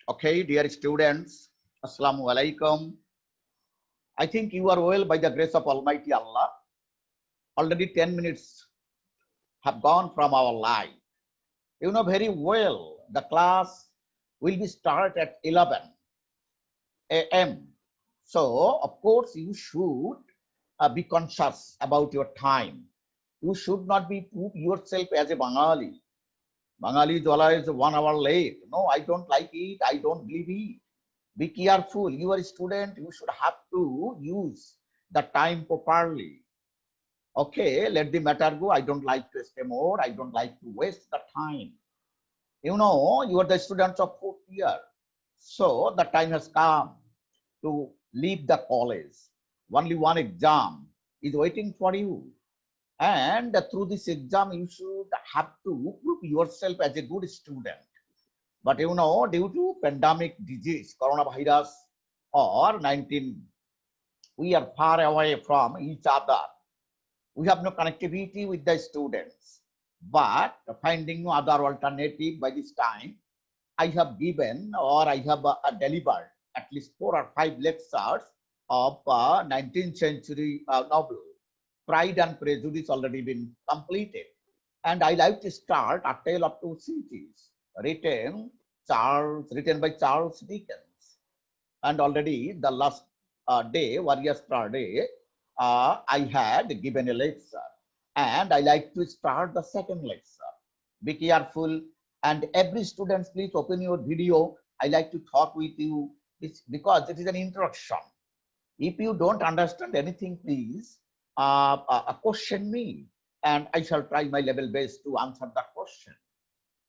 Okay, dear students, Assalamu alaikum. I think you are well by the grace of Almighty Allah. Already 10 minutes have gone from our life. You know very well the class will be start at 11 a.m. So, of course, you should be conscious about your time. You should not be put yourself as a Bengali. Bengali is always 1 hour late. No, I don't like it. I don't believe it. Be careful. You are a student. You should have to use the time properly. Okay, let the matter go. I don't like to stay more. I don't like to waste the time. You know, you are the students of 4th year. So the time has come to leave the college. Only one exam is waiting for you. And through this exam, you should have to prove yourself as a good student. But you know, due to pandemic disease, coronavirus or 19, we are far away from each other. We have no connectivity with the students. But finding no other alternative by this time, I have given or I have delivered at least 4 or 5 lectures of 19th century novel. Pride and Prejudice already been completed. And I like to start A Tale of Two Cities, written by Charles Dickens. And already the last day or yesterday, I had given a lecture. And I like to start the second lecture. Be careful. And every student, please open your video. I like to talk with you because it is an introduction. If you don't understand anything, please question me, and I shall try my level best to answer the question.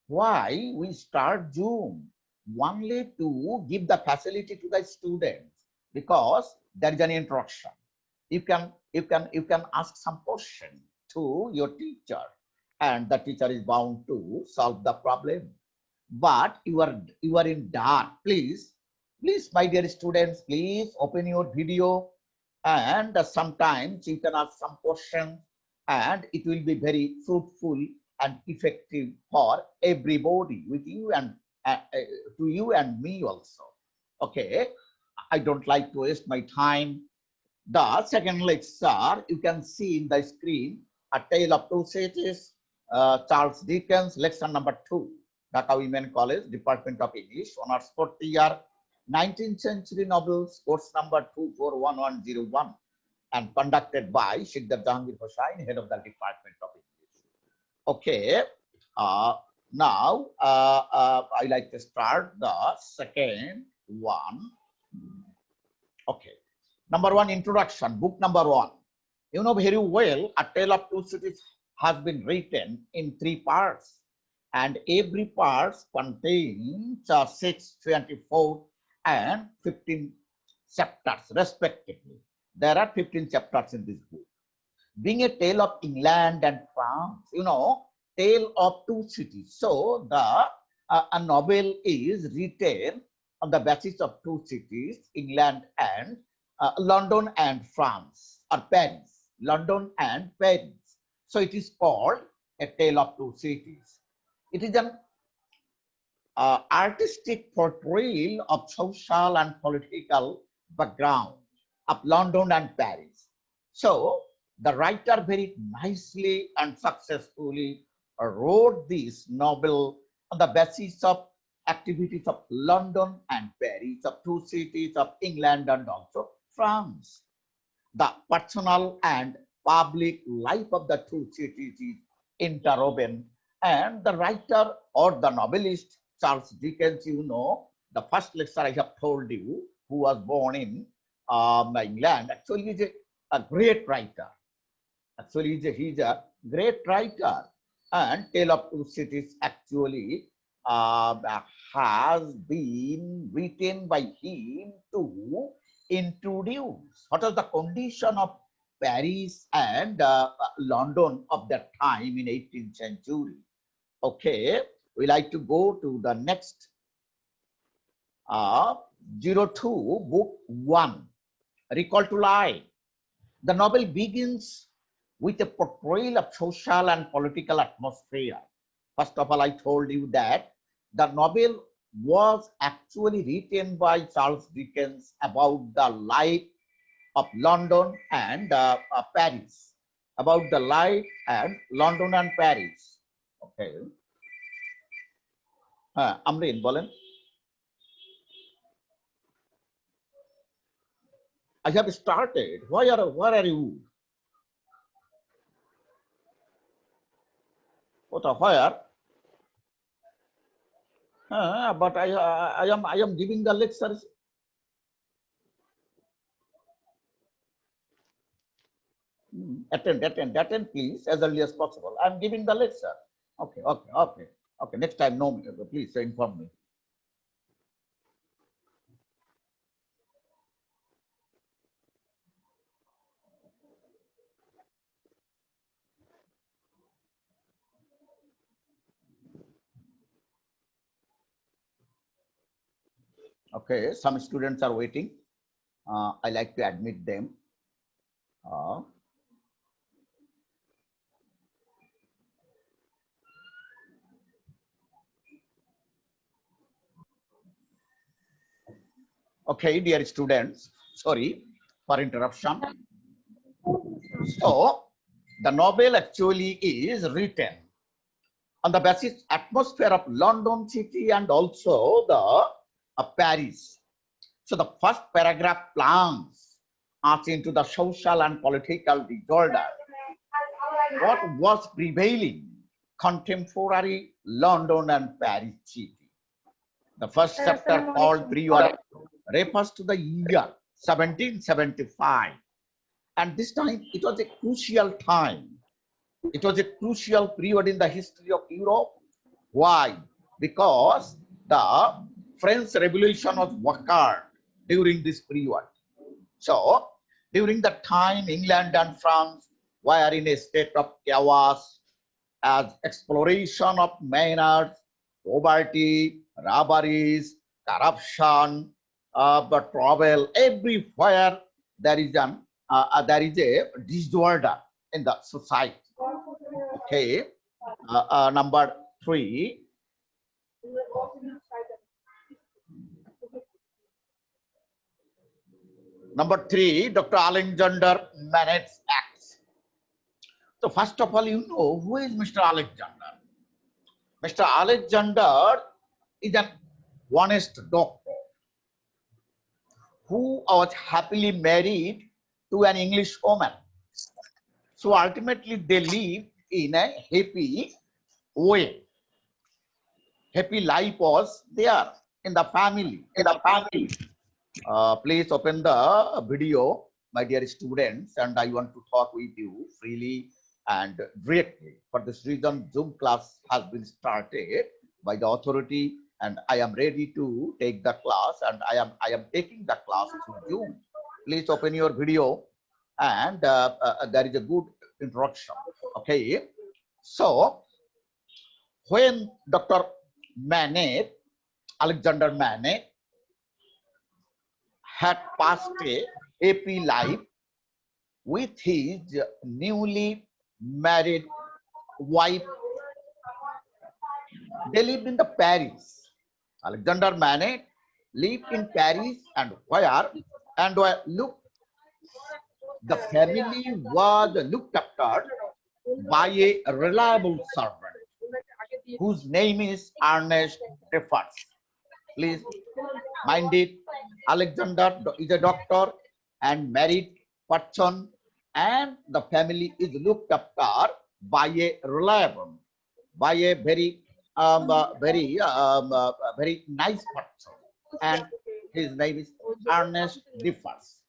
Why we start Zoom? Only to give the facility to the students, because there is an introduction. You can ask some question to your teacher, and the teacher is bound to solve the problem. But you are in dark. Please, my dear students, please open your video, and sometimes you can ask some questions, and it will be very fruitful and effective for everybody, with you and to you and me also. Okay, I don't like to waste my time. The second lecture you can see in the screen, A Tale of Two Cities, Charles Dickens, lecture number 2, Dhaka Women College, Department of English, honors 4th year, 19th century novels, course number 241101, and conducted by Shikdar Jahangir Hossain, head of the Department of English. Okay, now I like to start the second one. Okay, number 1, introduction, book number 1. You know very well, A Tale of Two Cities has been written in 3 parts, and every part contains 6, 24, and 15 chapters respectively. There are 15 chapters in this book. Being a tale of England and France, you know, tale of two cities. So the a novel is written on the basis of 2 cities, England and London and France, or Paris, London and Paris. So it is called A Tale of Two Cities. It is an artistic portrayal of social and political background of London and Paris. So the writer very nicely and successfully wrote this novel on the basis of activities of London and Paris, of 2 cities of England and also France. The personal and public life of the 2 cities is interwoven, and the writer or the novelist Charles Dickens, you know, the first lecture I have told you, who was born in England, actually is a great writer. Actually, he's a great writer, and Tale of Two Cities actually has been written by him to introduce what was the condition of Paris and London of that time in 18th century. Okay, we like to go to the next 02, book 1, Recall to Life. The novel begins with a portrayal of social and political atmosphere. First of all, I told you that the novel was actually written by Charles Dickens about the life of London and Paris. About the life and London and Paris. Okay. Amrin, bolen. I have started. Where are you? What? Where? But I am giving the lectures. Attend, please, as early as possible. I am giving the lecture. Okay. Next time, no, please inform me. Okay, some students are waiting. I like to admit them. Okay, dear students, sorry for interruption. So, the novel actually is written on the basis atmosphere of London city and also the Paris. So the first paragraph plunges us into the social and political disorder. What was prevailing contemporary London and Paris city? The first chapter called Period refers to the year 1775. And this time it was a crucial time. It was a crucial period in the history of Europe. Why? Because the French Revolution was occurred during this period. So, during the time, England and France were in a state of chaos as exploration of manners, poverty, robberies, corruption, but travel, everywhere there is a disorder in the society. Okay, number 3. Number 3, Dr. Alexander Manet's Acts. So first of all, you know who is Mr. Alexander. Mr. Alexander is an honest doctor who was happily married to an English woman. So ultimately they lived in a happy way. Happy life was there in the family. Please open the video, my dear students, and I want to talk with you freely and directly. For this reason, Zoom class has been started by the authority, and I am ready to take the class, and I am taking the class through Zoom. Please open your video, and there is a good introduction. Okay, so when Dr. Manet, Alexander Manet, had passed a happy life with his newly married wife. They lived in the Paris. Alexander Manet lived in Paris, and the family was looked after by a reliable servant whose name is Ernest Jeffers. Please mind it. Alexander is a doctor and married person, and the family is looked after by a reliable, by a very very nice person, and his name is Ernest Jeffers.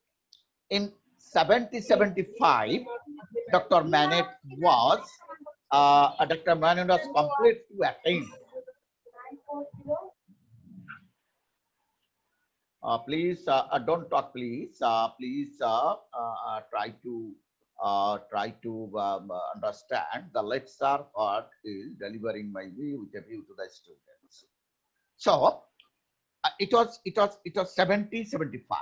In 1775, Dr. Manet was complete to attain. Please don't talk, please. Please try to understand the lecture part is delivering my view with a view to the students. So it was 1775.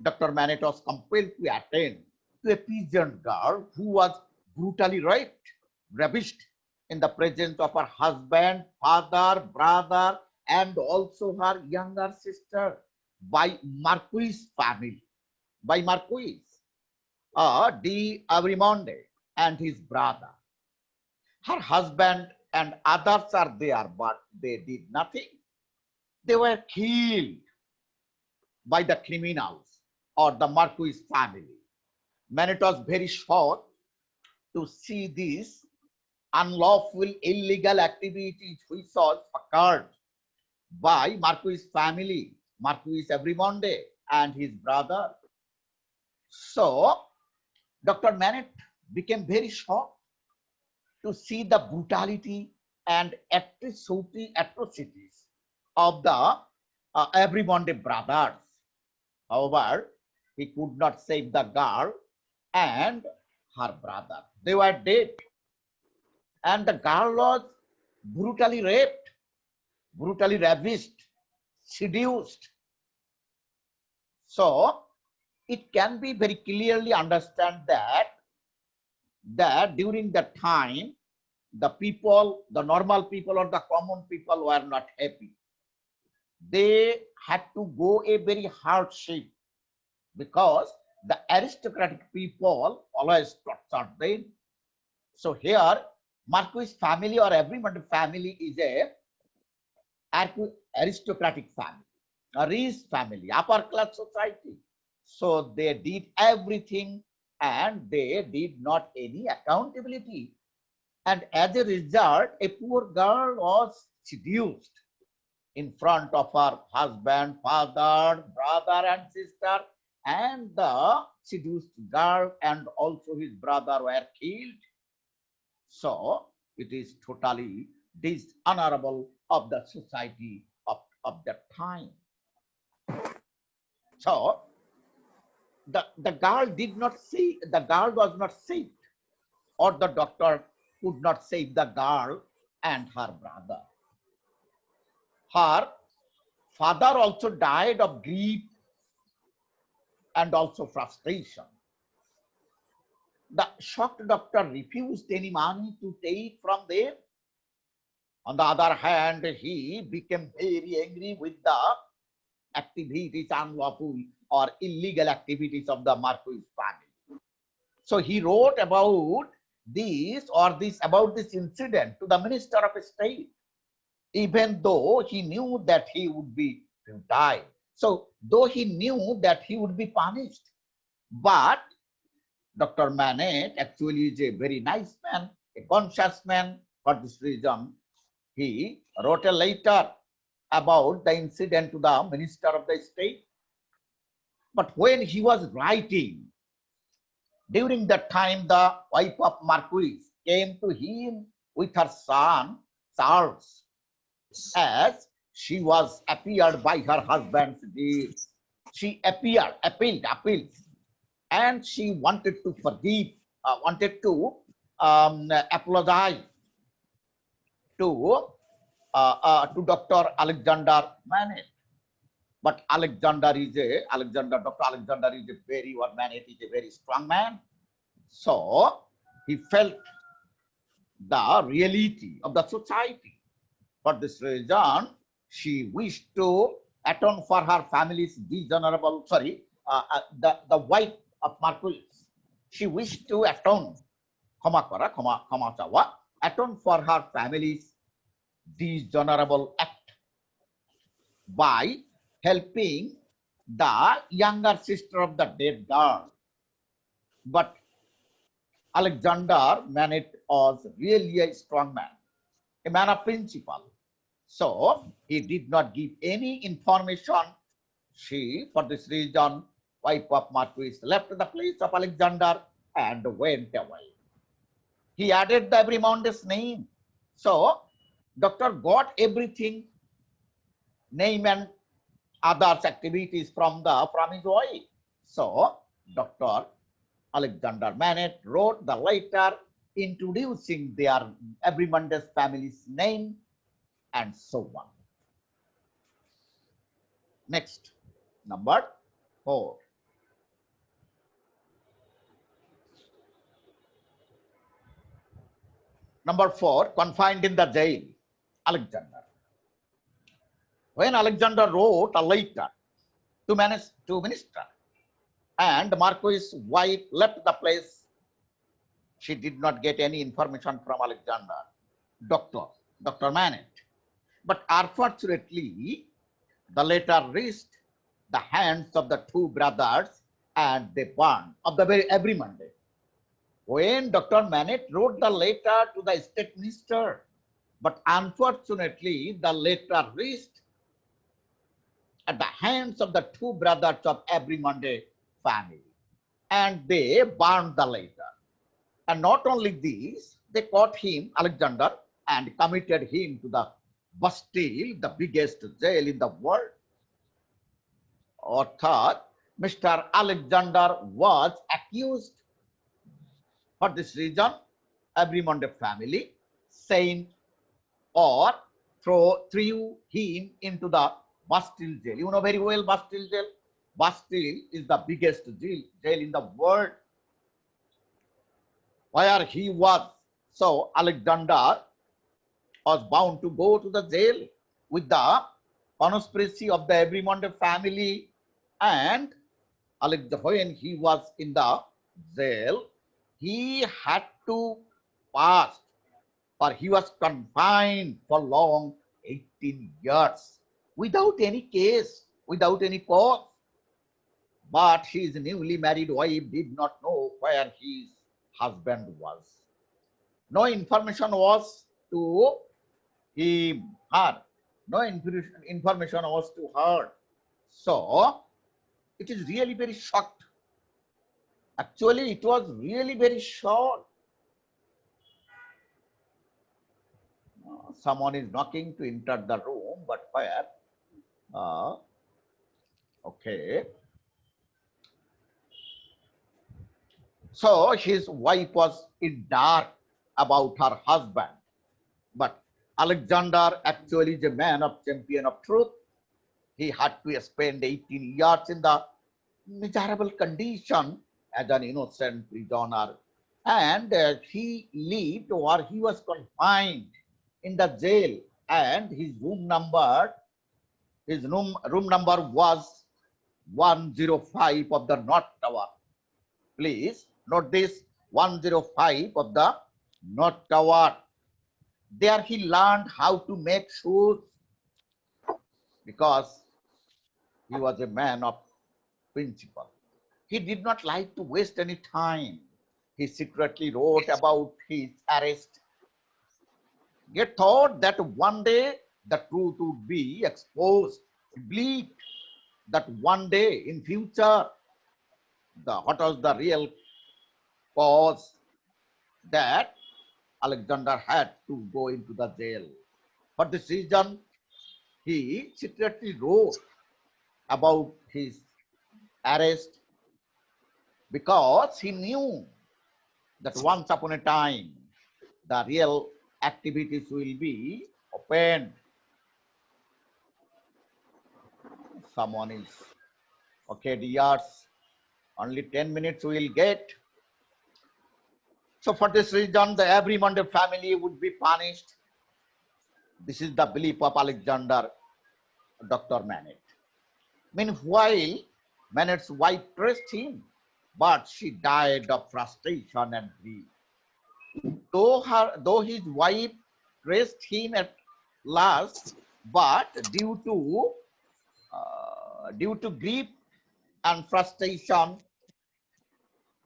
Dr. Manet was compelled to attend to a peasant girl who was brutally raped, ravished in the presence of her husband, father, brother, and also her younger sister by Marquis family, by Marquis de Abrimonde and his brother. Her husband and others are there, but they did nothing. They were killed by the criminals or the Marquis family. Man, it was very shocked to see these unlawful, illegal activities which was occurred by Marquis family, Marquis Abrimonde and his brother. So Dr. Manet became very shocked to see the brutality and atrocities of the Abrimonde brothers. However, he could not save the girl and her brother. They were dead. And the girl was brutally raped, brutally ravished, seduced. So it can be very clearly understand that during the time, the people, the normal people or the common people were not happy. They had to go a very hardship because the aristocratic people always tortured them. So here, Marquis family or Abrimonde family is a aristocratic family, a rich family, upper class society. So they did everything and they did not any accountability. And as a result, a poor girl was seduced in front of her husband, father, brother, and sister, and the seduced girl and also his brother were killed. So it is totally dishonorable of the society of that time. So the girl did not see, the girl was not saved, or the doctor could not save the girl and her brother. Her father also died of grief and also frustration. The shocked doctor refused any money to take from them. On the other hand, he became very angry with the activities, unlawful or illegal activities of the Marquis family. So he wrote about this incident to the Minister of State, even though he knew that he would be tried. So though he knew that he would be punished, but Dr. Manet actually is a very nice man, a conscious man. For this reason, he wrote a letter about the incident to the Minister of the State. But when he was writing, during that time, the wife of Marquis came to him with her son, Charles, as she was appeared by her husband's deed. She appealed, and she wanted to forgive, wanted to apologize to Dr. Alexander Manet. But Dr. Alexander is a very, or Manet is a very strong man. So he felt the reality of the society. For this reason, she wished to atone for her family's dishonorable, the wife of Marquis. She wished to atone, atone for her family's dishonorable act by helping the younger sister of the dead girl. But Alexander Manet was really a strong man, a man of principle. So he did not give any information. She, for this reason, wife of Marquis, left the place of Alexander and went away. He added the Abrimonde's name. So doctor got everything, name and others activities from his wife. So Dr. Alexander Manet wrote the letter introducing their Abrimonde's family's name and so on. Next, number 4. Number 4, confined in the jail, Alexander. When Alexander wrote a letter to minister, and Marquis' wife left the place, she did not get any information from Alexander, Dr. Manet. But unfortunately, the letter reached the hands of the two brothers and they burned every Monday. When Dr. Manet wrote the letter to the state minister, but unfortunately, the letter reached at the hands of the two brothers of every Monday family, and they burned the letter. And not only this, they caught him, Alexander, and committed him to the Bastille, the biggest jail in the world. Or third, Mr. Alexander was accused. For this reason, every Monday family sent or threw him into the Bastille jail. You know very well Bastille jail. Bastille is the biggest jail in the world where he was. So Alexander was bound to go to the jail with the conspiracy of the every Monday family. And when he was in the jail, he had to pass, or he was confined for long 18 years without any case, without any cause. But his newly married wife did not know where his husband was. No information was to him, her. No information was to her. So it is really very shocked. Actually, it was really very short. Someone is knocking to enter the room, but where? Okay. So his wife was in dark about her husband. But Alexander actually is a man of champion of truth. He had to spend 18 years in the miserable condition as an innocent prisoner. And he lived, or he was confined in the jail, and his room number was 105 of the North Tower. Please note this, 105 of the North Tower. There he learned how to make shoes because he was a man of principle. He did not like to waste any time. He secretly wrote about his arrest. He thought that one day the truth would be exposed. He believed that one day in future, what was the real cause that Alexander had to go into the jail. For this reason, he secretly wrote about his arrest because he knew that once upon a time, the real activities will be opened. Someone is, okay, dears, only 10 minutes we will get. So for this reason, the every Monday family would be punished. This is the belief of Alexander, Dr. Manet. Meanwhile, Manet's wife traced him, but she died of frustration and grief. Though his wife traced him at last, but due to grief and frustration,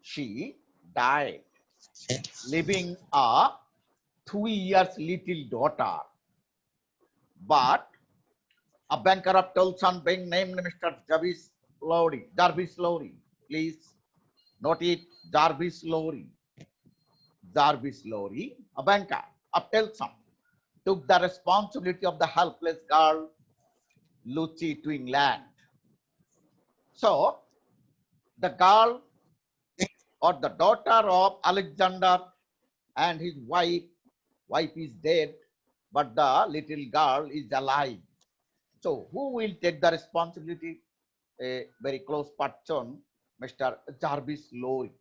she died, leaving a 2 years little daughter. But a bankrupt old son being named Mr. Jarvis Lowry. Please note it, Jarvis Lowry, a banker of Telson, took the responsibility of the helpless girl Lucy to England. So the girl, or the daughter of Alexander and his wife is dead, but the little girl is alive. So who will take the responsibility? A very close person, Mr. Jarvis Lowry,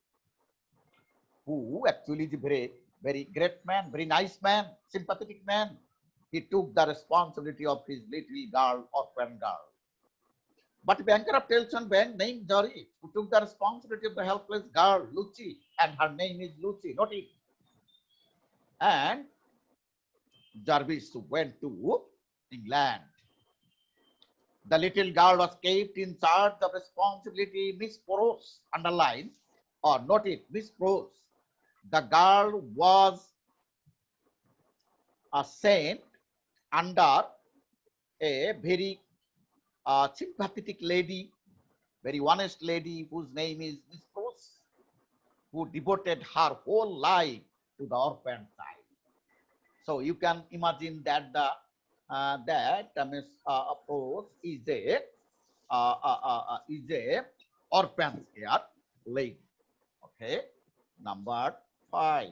who actually is a very, very great man, very nice man, sympathetic man. he took the responsibility of his little girl, orphan girl. But bankrupt tells on bank named Jarvis, who took the responsibility of the helpless girl, Lucy, and her name is Lucy, not it. And Jarvis went to England. The little girl was kept in charge of responsibility. Miss Prose, underline or note it, Miss Prose. The girl was sent under a very sympathetic lady, very honest lady whose name is Miss Prose, who devoted her whole life to the orphan child. So you can imagine that Miss Prose is a orphan care lady. Okay, number 5.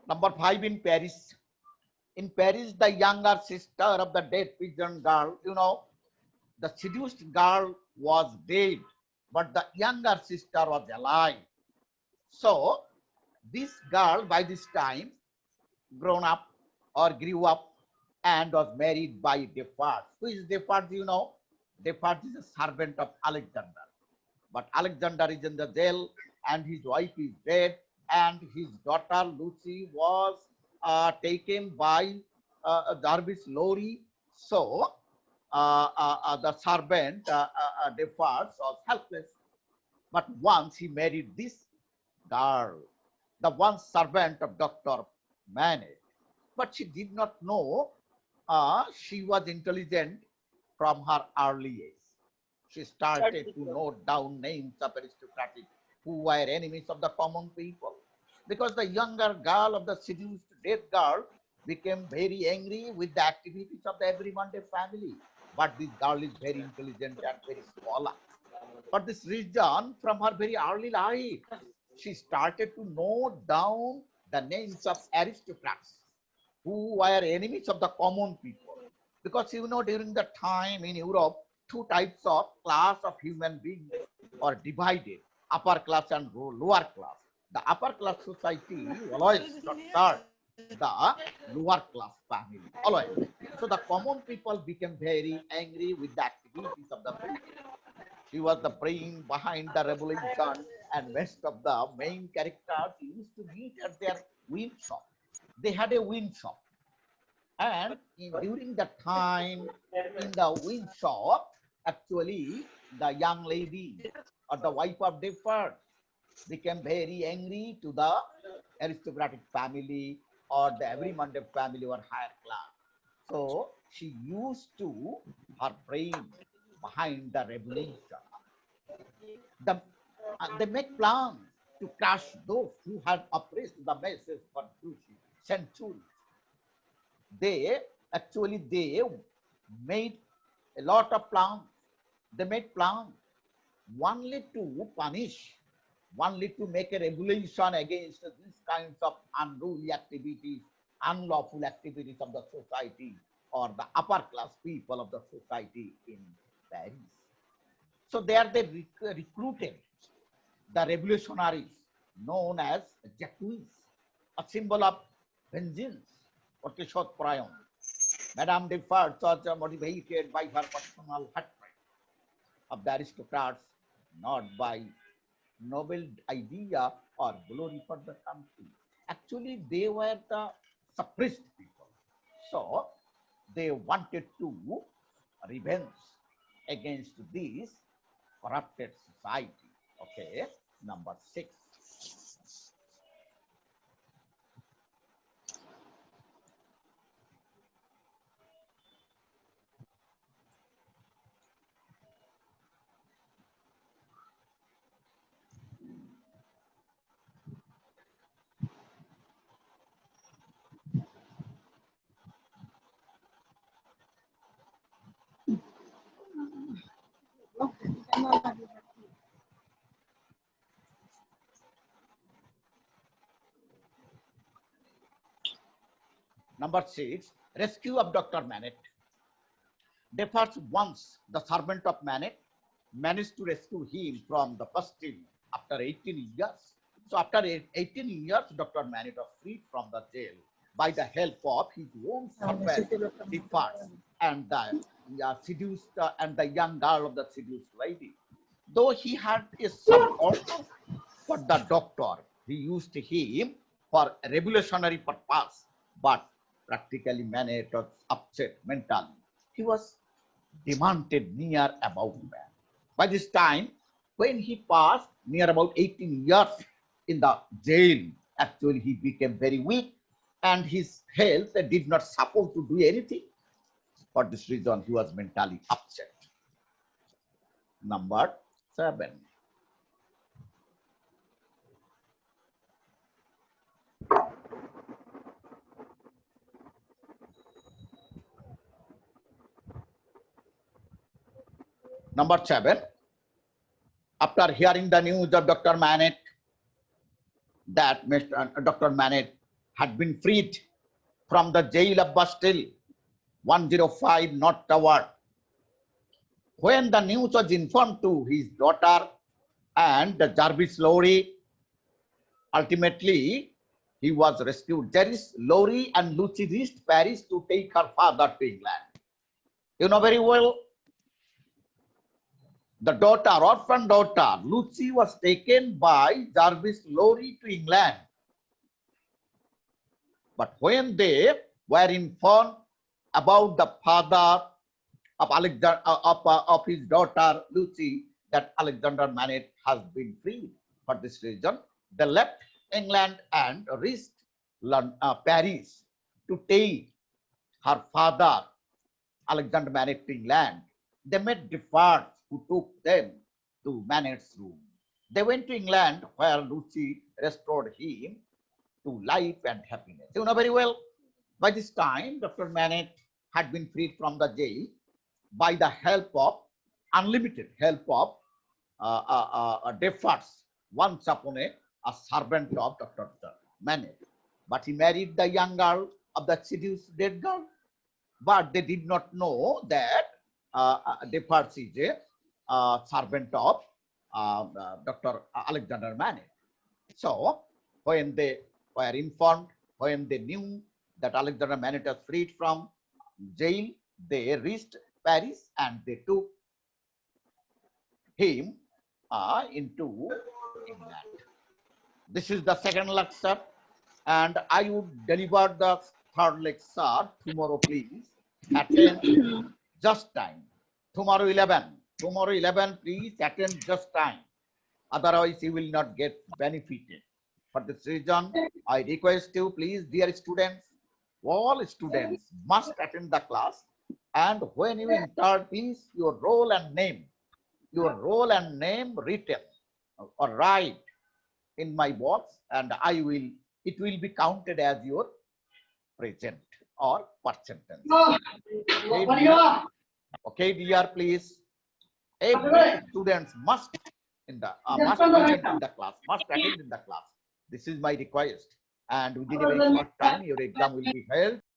Number 5 in Paris. In Paris, the younger sister of the dead pigeon girl, the seduced girl was dead, but the younger sister was alive. So this girl by this time grown up or grew up and was married by Defarge. Who is Defarge? Defarge is a servant of Alexander. But Alexander is in the jail and his wife is dead, and his daughter Lucy was taken by Jarvis Lorry. So the servant Defarge was helpless. But once he married this girl, the one servant of Dr. Manet, but she did not know she was intelligent from her early age. She started to note down names of aristocratic who were enemies of the common people. Because the younger girl of the seduced dead girl became very angry with the activities of the everyday family. But this girl is very intelligent and very scholar. For this reason, from her very early life, she started to note down the names of aristocrats who were enemies of the common people. Because during the time in Europe, two types of class of human beings are divided, upper class and lower class. The upper class society always served the lower class family, always. So the common people became very angry with the activities of the people. She was the brain behind the revolution, and most of the main characters used to meet at their wind shop. They had a wind shop, and during the time in the wind shop, actually the young lady or the wife of Defarge became very angry to the aristocratic family or the every Monday family or higher class. So she used to her brain behind the revolution. They make plans to crush those who had oppressed the masses for centuries. They made a lot of plans. They made plans only to punish, only to make a revolution against these kinds of unruly activities, unlawful activities of the society or the upper class people of the society in Paris. So there they recruited the revolutionaries known as Jacques, a symbol of vengeance or Kishot Prayon. Madame Defarge was motivated by her personal hatred of the aristocrats, not by noble idea or glory for the country. Actually, they were the suppressed people. So they wanted to revenge against this corrupted society. Okay, number 6. Number 6, rescue of Dr. Manet. Defarge, once the servant of Manet, managed to rescue him from the Bastille after 18 years. So after 18 years, Dr. Manet was freed from the jail by the help of his own servant, Defarts, and the seduced and the young girl of the seduced lady. Though he had a soft also for the doctor, he used him for revolutionary purpose, but practically Manet was upset mentally. He was demanded near about man. By this time, when he passed near about 18 years in the jail, actually he became very weak and his health did not support to do anything. For this reason, he was mentally upset. Number 7. Number 7. After hearing the news of Dr. Manet, that Dr. Manet had been freed from the jail of Bastille, 105 North Tower. When the news was informed to his daughter and Jarvis Lowry, ultimately he was rescued. Jarvis Lowry and Lucy reached Paris to take her father to England. You know very well, the daughter, orphan daughter, Lucy was taken by Jarvis Lowry to England. But when they were informed about the father of Alexander, of his daughter Lucy, that Alexander Manet has been freed. For this reason, they left England and reached Paris to take her father Alexander Manet to England. They met Defarts, who took them to Manet's room. They went to England, where Lucy restored him to life and happiness. You know very well, by this time, Dr. Manet had been freed from the jail by the help of, unlimited help of Defarts, once upon a servant of Dr. Manet. But he married the young girl of the seduced dead girl. But they did not know that Defarts is a servant of Dr. Alexander Manet. So when they were informed, when they knew that Alexander Manet was freed from jail, they reached Paris and they took him into England. This is the second lecture, and I would deliver the third lecture tomorrow. Please attend just time. Tomorrow 11. Tomorrow 11, please attend just time. Otherwise, you will not get benefited. For this reason, I request you, please, dear students, all students must attend the class. And when you enter, please, your role and name written or write in my box, and it will be counted as your present or past tense. Okay, dear, please. Every students must present in the class, must attend in the class. This is my request. And within a very short time, your exam will be held.